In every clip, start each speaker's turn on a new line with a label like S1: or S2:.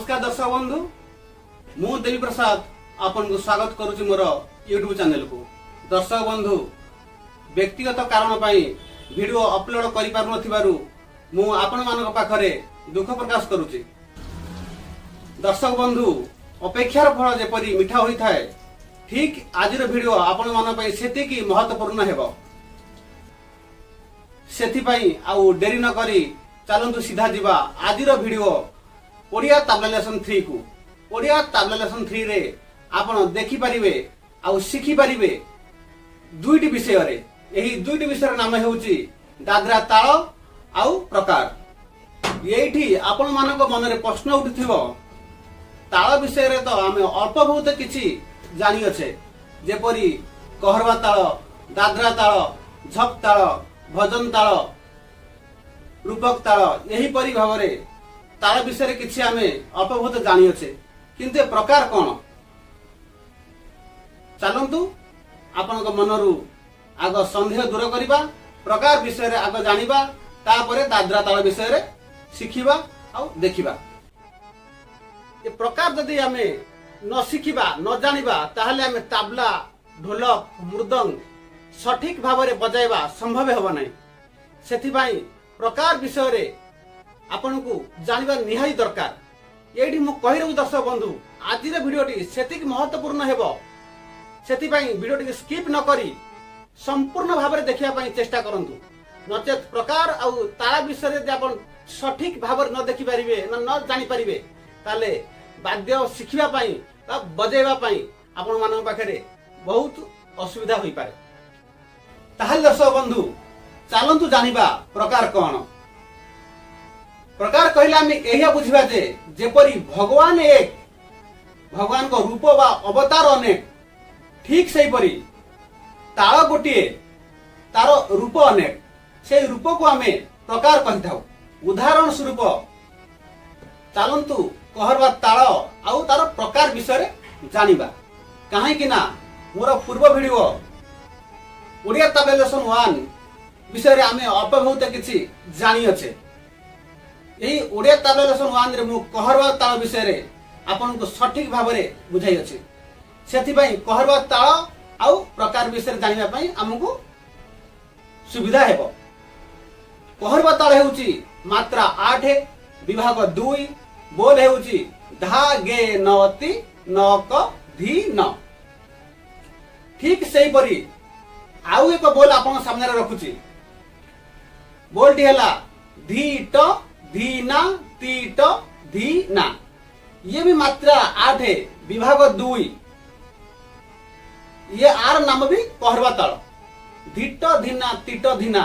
S1: नमस्कार दर्शक बंधु मु देवी प्रसाद आपन को स्वागत करुछि मोर यूट्यूब चैनल को। दर्शक बंधु व्यक्तिगत कारण पई वीडियो अपलोड करि पारु नथिबारु मु आपन मानक पाखरे दुख प्रकाश करुछि। दर्शक बंधु अपेक्षार फल जेपरि मिठा होई थाए ठीक आजिर वीडियो आपन मान पई सेति की महत्वपूर्ण हेबो। सेति पई आउ देरी न करी चलंतु सीधा जीवा आजिर वीडियो ओडिया ताबला लेसन 3 को। ओडिया ताबला लेसन 3 रे आपण देखि परिबे आउ सिखि परिबे दुईटी विषय रे। एही दुईटी विषय नाम हेउची दादरा ताल आउ प्रकार। एठी आपण मानक मन रे प्रश्न उठिथिबो ताल विषय रे तो आमे अल्प बहुत किछि जानि अछे, जेपरि कहरवा ताल, दादरा ताल, झप ताल, भजन ताल, रूपक ताल यही परि भावरे ताल विषय किछि आमे अल्प बहुत जानि अछे, किंतु प्रकार कोन चलंतु आपनक मनरु आग संदेह दूर करिबा, प्रकार विषय रे आग जानिबा, तापरे दादरा ताल विषय रे सिखिबा आ देखिबा। ए प्रकार जदि आमे न सिखिबा न जानिबा ताहले आमे ताबला, ढोलक, मृदंग सठिक भावरे बजाइबा संभव हेबो नै। सेथि पई प्रकार विषय रे आपन को जानिबा निहाई दरकार। एठी मु कहि रहू दर्शक बंधु आजिर वीडियोटी सेतिक महत्वपूर्ण हेबो, सेति पई वीडियोटी स्किप न करी संपूर्ण भाव में देखिया पई चेष्टा करंतु। नचेत प्रकार आउ ताल विषय रे आपन सठिक भाव न देखि परिबे न जानि परिबे ताले वाद्य शिखिबा पई बा बजाइबा पई आपन मानक पाखरे बहुत असुविधा होई पारे। ताहले दर्शक बंधु चलंतु जानिबा प्रकार कोन। प्रकार कहला में एहिया बुझिबा जे जेपरि भगवान एक, भगवान को रूप बा अवतार अनेक, ठीक सही परी ताल गोटिए तार रूप अनेक, से रूप को आमे प्रकार कहि थाउ। उदाहरण स्वरूप चलंतु कहरवा ताल आउ तार प्रकार विषय रे जानिबा। काहे कि ना मोर पूर्व वीडियो ओडिया ताबला लेसन 1 विषय रे आमे अल्प बहुत किछि जानि अछे। एही ओडिया ताबला लेसन 1 रे मु कहरवा ताल विषय रे आपन को सठिक भाव रे बुझाई अछि। सेथि पई कहरवा ताल आउ प्रकार विषय जानिबा पई हमकु सुविधा हेबो। कहरवा ताल हेउची मात्रा 8, विभाग 2, बोल हेउची धा गे नति नक धी न। ठीक सही परी आउ एक बोल आपन सामने रे रखुची। बोल टी हला धी ट धी ना ती ट धी ना। ये भी मात्रा 8 है, विभाग 2। ये आर नाम भी कहरवा ताल। धीट धीना तीट धीना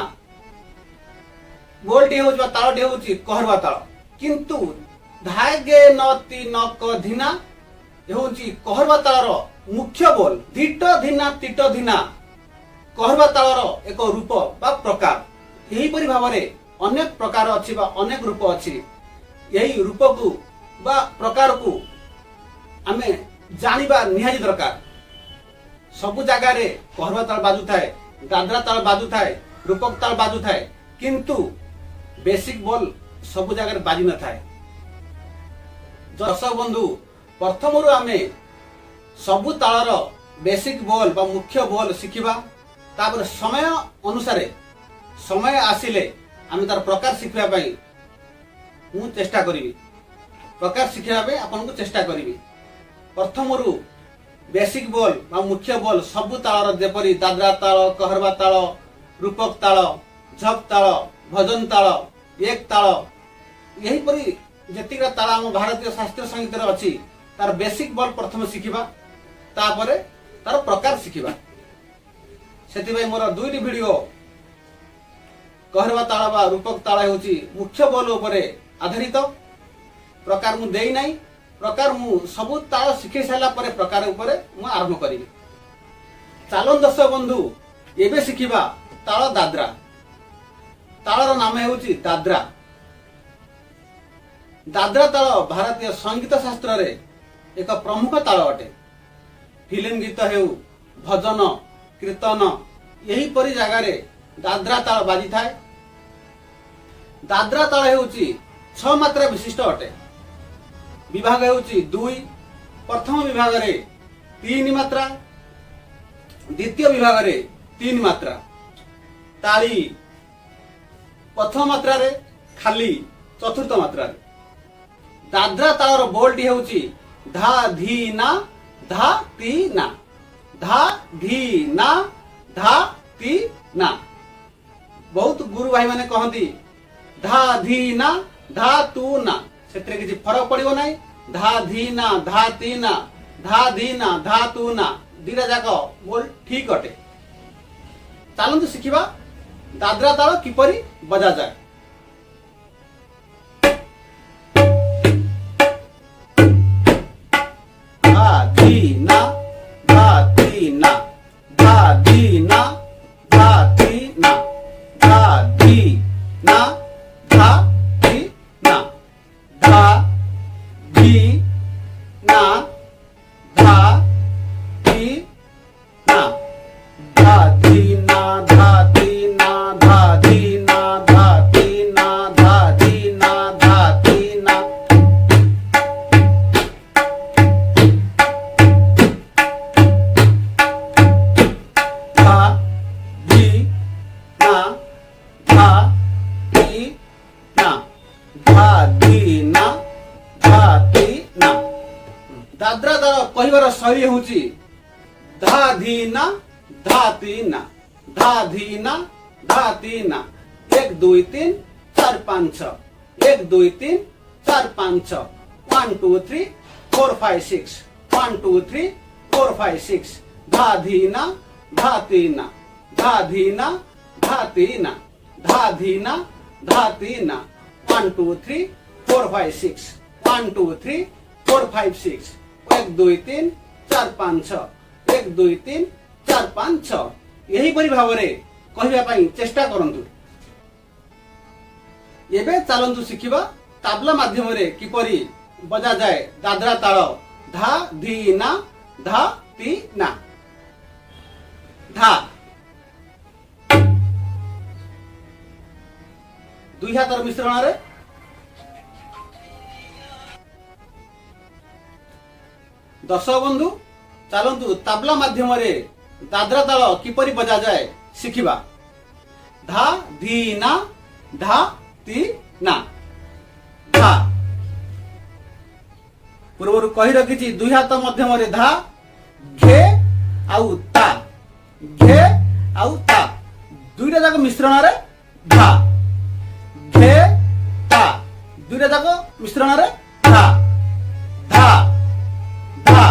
S1: बोल टी होउची ताल टी होउची कहरवा ताल, किंतु धागे नति नक धीना होउची कहरवा तालर मुख्य बोल। धीट धीना तीट धीना कहरवा तालर एक रूप बा प्रकार। यही परि भावरे अनेक प्रकार अछि बा अनेक रूप अछि। यही रूप को बा प्रकार को आमे जानिबा निहारी दरकार। सबु जगह रे कहरवा ताल बाजु थाए, दादरा ताल बाजु थाए, रूपक ताल बाजु थाए, किंतु बेसिक बोल सबु जगह रे बाजी न थाए। दर्शक बंधु प्रथमरु आमे सबु तालर बेसिक बोल बा मुख्य बोल शिखिबा, तापर समय अनुसार समय आसिले आमे तार प्रकार शिखिबा पई मु चेष्टा करिवि। प्रकार शिखिबा पई आपन को चेष्टा करिवि। प्रथमरु बेसिक बोल बा मुख्य बोल सबु तालर जेपरि दादरा ताल, कहरवा ताल, रूपक ताल, झप ताल, भजन ताल, एक ताल यही परि जेतिका ताल हम भारतीय शास्त्रीय संगीत रे अछि तार बेसिक बोल प्रथम शिखिबा, तापरे तार प्रकार शिखिबा। सेति भाई मोर दुईटी वीडियो कहरवा ताल बा रूपक ताल होची मुख्य बोल उपरे आधारित। प्रकार मु देई नाही, प्रकार मु सबु ताल शिखि साला परे प्रकार उपरे मु आरंभ करिवि। चालन दर्शक बंधु एबे शिखिबा ताल दादरा। तालर नाम हेउची दादरा। दादरा ताल भारतीय संगीत शास्त्र रे एक प्रमुख ताल अटे। फिल्म गीत हेउ, भजन, कीर्तन यही परि जगह रे दादरा ताल बाजी थाए। दादरा ताल हेउची 6 मात्रा विशिष्ट अटे। विभाग हेउची 2, प्रथम विभाग रे 3 मात्रा, द्वितीय विभाग रे 3 मात्रा, ताली प्रथम मात्रा रे, खाली चतुर्थ मात्रा रे। दाद्रा तालर बोलटी हेउची धा धी ना धा ती ना, धा धी ना धा ती ना। बहुत गुरु भाई माने कहती धा धी ना धा तू ना, सेतरे किछि फरक पड़िबो नाही। धा धी ना धा ती ना, धा धी ना धा तू ना, दिरा जाक बोल ठीक अटे। चलନ୍ତୁ शिखिबा दाद्रा ताल किपरि बजा जाए। धा धी ना धा ती ना, धा धी ना धा ती ना, धा धी ना धा ती ना, धा धी ना धा ती ना, धा धी ना धा ती ना, धा धी ना धा ती ना, धा धी ना धा ती ना। धा धी ना धा ती ना, धा धी ना धा ती ना। दाद्रा ताल कहबार शैली होउची धा धी ना धा ती ना, धा धी ना धा ती ना। 1 2 3 4 5 6, 1 2 3 4 5 6, 1 2 3 4 5 6, 1 2 3 4 5 6। धा धी ना धा ती ना, धा धी ना धा ती ना, धा धी ना धा ती ना। 1 2 3 4 5 6, 1 2 3 4 5 6, 1 2 3 4 5 6, 1 2 3 4 5 6। यही परि भावरे कहबा पई चेष्टा करंतु। एबे चलंतु शिखिबा ताबला माध्यम रे किपरि बजा जाए दाद्रा ताल धा धी ना धा ती ना। धा दुई हातर मिश्रण रे दर्शक बंधु चलंतु ताबला माध्यम रे दाद्रा ताल किपरि बजा जाए शिखिबा। धा धी ना धा ती ना। धा पूर्व कही रखी दुई हाथ मध्यम रे धा, घे आउ ता, घे आउ ता, दुईटा जाक मिश्रण रे धा, घे ता, दुईटा जाक मिश्रण रे धा, धा धा।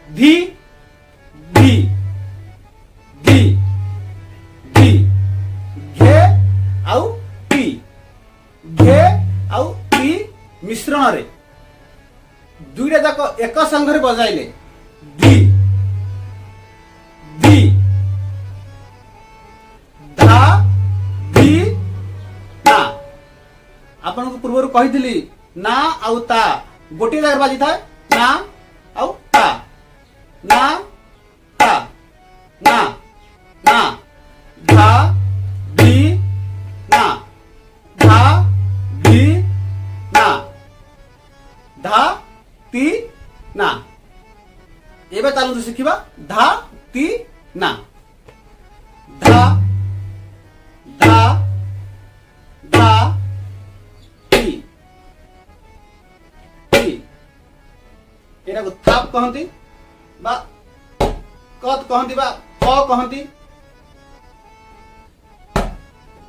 S1: धी धी धी धी, घे आउ ती, घे आउ ती मिश्रण रे दुईटा जाक एक संघरे बजाइले धी धी। धा धी ना। आपन को पूर्व कही ना आउ ता गोटे जगह बाजी था, ना आउ ता, ना ता, ना ना। धा धी ना, धा धी ना, धा ती ना। एबे चलନ୍ତୁ शिखिबा धा ती ना। धा धा धा ती ती। एरा को थाप कहंती बा कत कहंती बा क कहंती।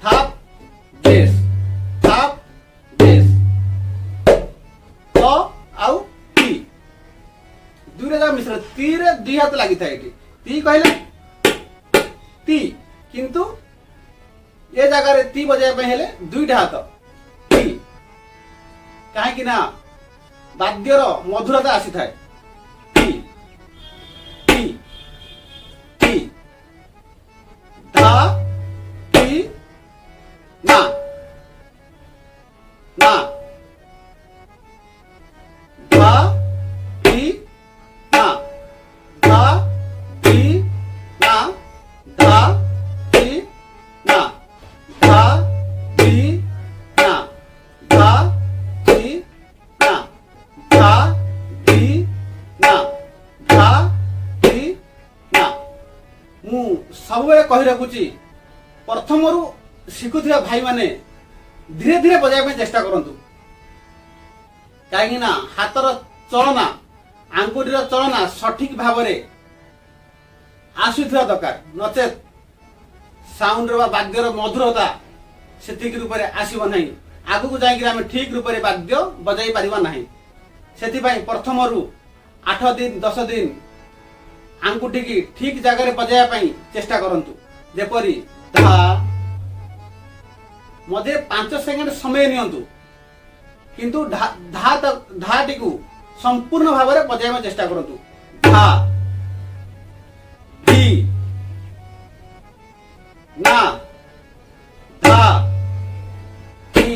S1: थाप देश, थाप देश, क आउ ती, दुईटा जाक मिश्रण। ती रे दुई हाथ लगी था एटी, ती कहले ती, किंतु ये जगह रे ती बजाय पे हेले दुईटा हाथ ती, काहे कि ना वाद्यर मधुरता आसी थाए। ती ती ती। धा ती ना ना। धा ती ना, धा ती ना, धा ती ना, धा ती ना, धा सब कही रखुची प्रथम शिखुवा भाई माने धीरे धीरे बजाय चेष्टा करंतु कहीं हाथर चलना आंगुठीर चलना सठिक भाव आसुवा दरकार नचेत साउंड वाद्यर मधुरता से रूप में आसब ना आगू जाए ठीक रूप में वाद्य बजाई पार ना से प्रथम 8 दिन 10 दिन आंगुठी की ठीक जगह बजाय चेष्टा करंतु जेपरी धा मध्य 5 सेकेंड समय नियंतु किंतु धा टी को संपूर्ण भाव में बजाय चेष्टा करंतु धा धी ना धा धी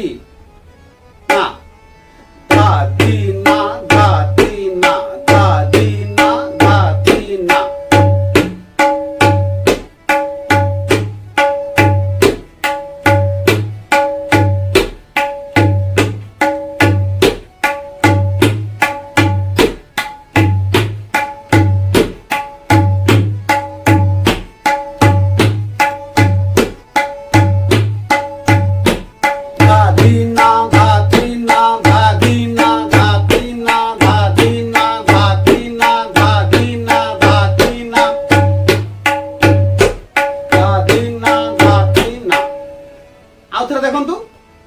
S1: ना धा धी ना धा धी ना धा धी ना धा धी ना देखु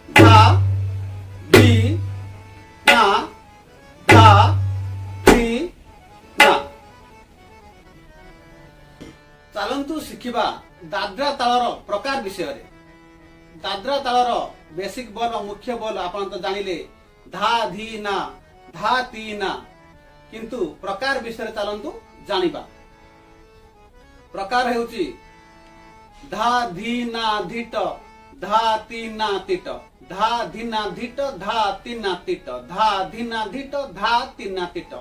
S1: धा धी ना धा धी ना चलतु शिखिबा दाद्रा तालर प्रकार विषय दाद्रा तालर बेसिक बल मुख्य बल आपण तो जानिले धा धी ना धा ती ना किंतु प्रकार विषय चलतु जानिबा प्रकार हेउची धा धी ना धीट धा तीना तीट धा धीना धीट धा तीना तीट धा धीना धीट धा तीना तीट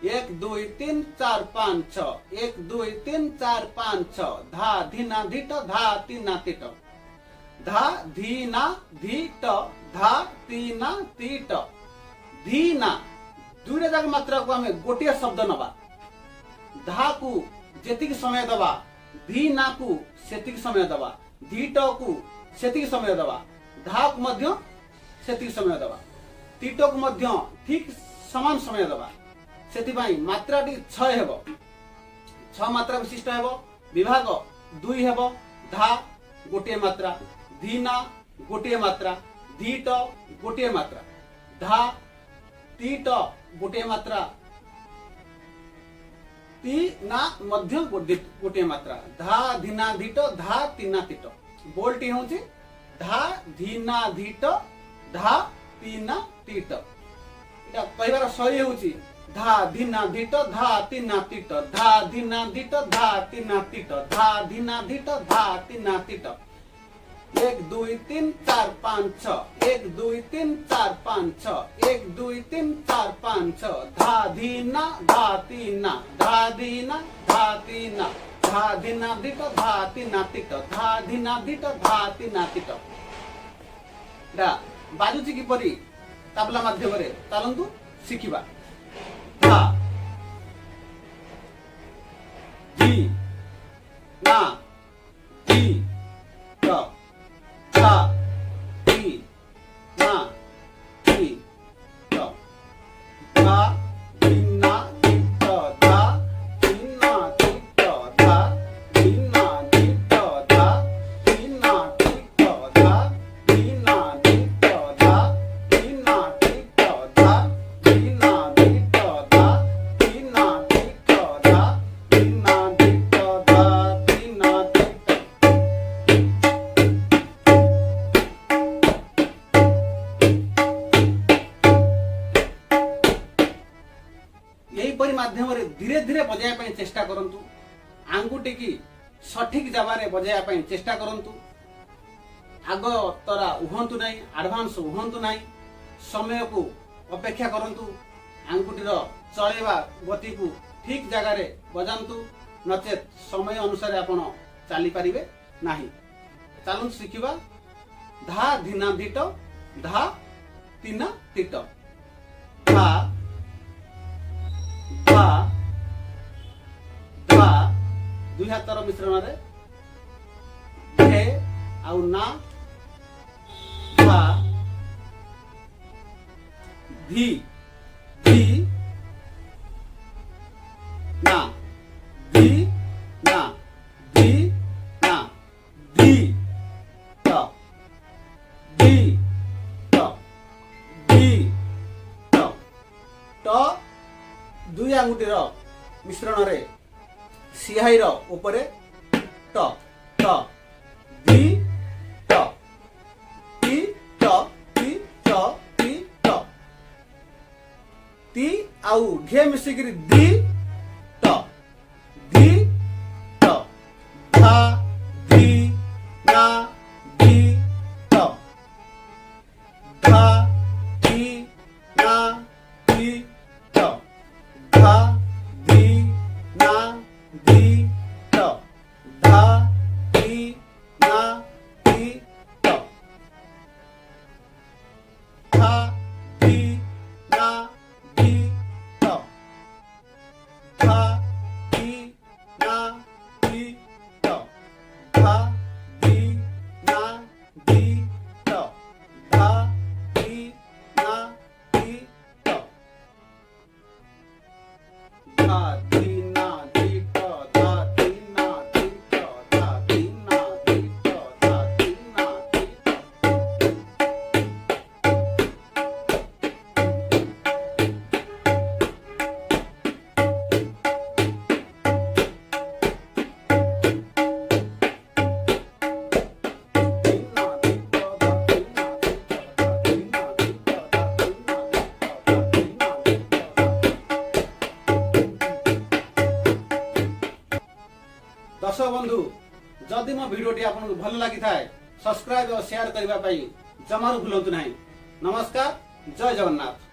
S1: 1 2 3 4 5 6 1 2 3 4 5 6 धा धीना धीट धा तीना तीट धा धीना धीट धा तीना तीट धीना दुईटा जाक मात्रा को हमें गोटे शब्द नबा धा को जेतिक समय दबा धीना को सेतिक समय दबा धीट को सेतिक समय दबा धा को मध्य सेतिक समय दबा तीट को मध्य ठीक समान समय दबा सेतिबाई मात्राटी 6 हेबो 6 मात्रा विशिष्ट हेबो विभाग 2 हेबो धा गोटे मात्रा धीना गोटे मात्रा धीट गोटे मात्रा धा तीट गोटे मात्रा तीना मध्य गोटे मात्रा धा धीना धीट धा तीना तीट बोल्टी होची धा धीना धीट धा तीना तीट एटा कहबार शैली होची धा धीना धीट धा तीना तीट धा धीना धीट धा तीना तीट धा धीना धीट धा तीना तीट 1 2 3 4 5 6 1 2 3 4 5 6 1 2 3 4 5 6 धा धीना धा तीना धा धीना धा तीना धा धीना धीट धा तीना तीट धा धीना धीट धा तीना तीट डा बाजुची किपरि तबला माध्यम रे चलंतु शिखिबा धा धी ना धी ट धा धी ना धी ट धा धीना धीट धा धीना धीट धा धीना धीट धा धीना धीट धा धीना धीट धा धीना धीट धा धीना धीट धा धीना धीट धा धीना धीट धा धीना धीट यहीपरि माध्यम धीरे धीरे बजाय चेष्टा करंतु आंगुठी की सठिक जगह बजाय चेष्टा करंतु आग तरा उहंतु नहीं एडवांस उहंतु नहीं समय को अपेक्षा करंतु आंगुठीर चलेवा गति को ठीक जगह बजातु नचेत समय अनुसार आपण चली पारिबे नाही चलु शिखिबा धा धीना धीट धा तीना तीट धा धा धा दुई हाथर मिश्रण रे आउ ना धा धी धी ना धी ना धी ना धी त धी त धी त ट दुई आंगुठी मिश्रण रे सिहाई ऊपर ट ट धी ट टी ट टी ट टी ट ती आउ घे मिसिक दी ट धी ट धा धी ना धी ट धा धी ना धी ट धा धी ना धी ट धा धी ना धी ट धा धी ना धी ट धा धी ना धी ट धा धी ना धी ट धा धी ना धी ट धा धी ना धी ट धा धी ना धी ट धा धी ना धी ट धा धी ना धी ट दर्शक बंधु जदि मो भिडियोटी आपको भल लगी थाए सब्सक्राइब और शेयर करने जमारू भूलु ना। नमस्कार, जय जगन्नाथ।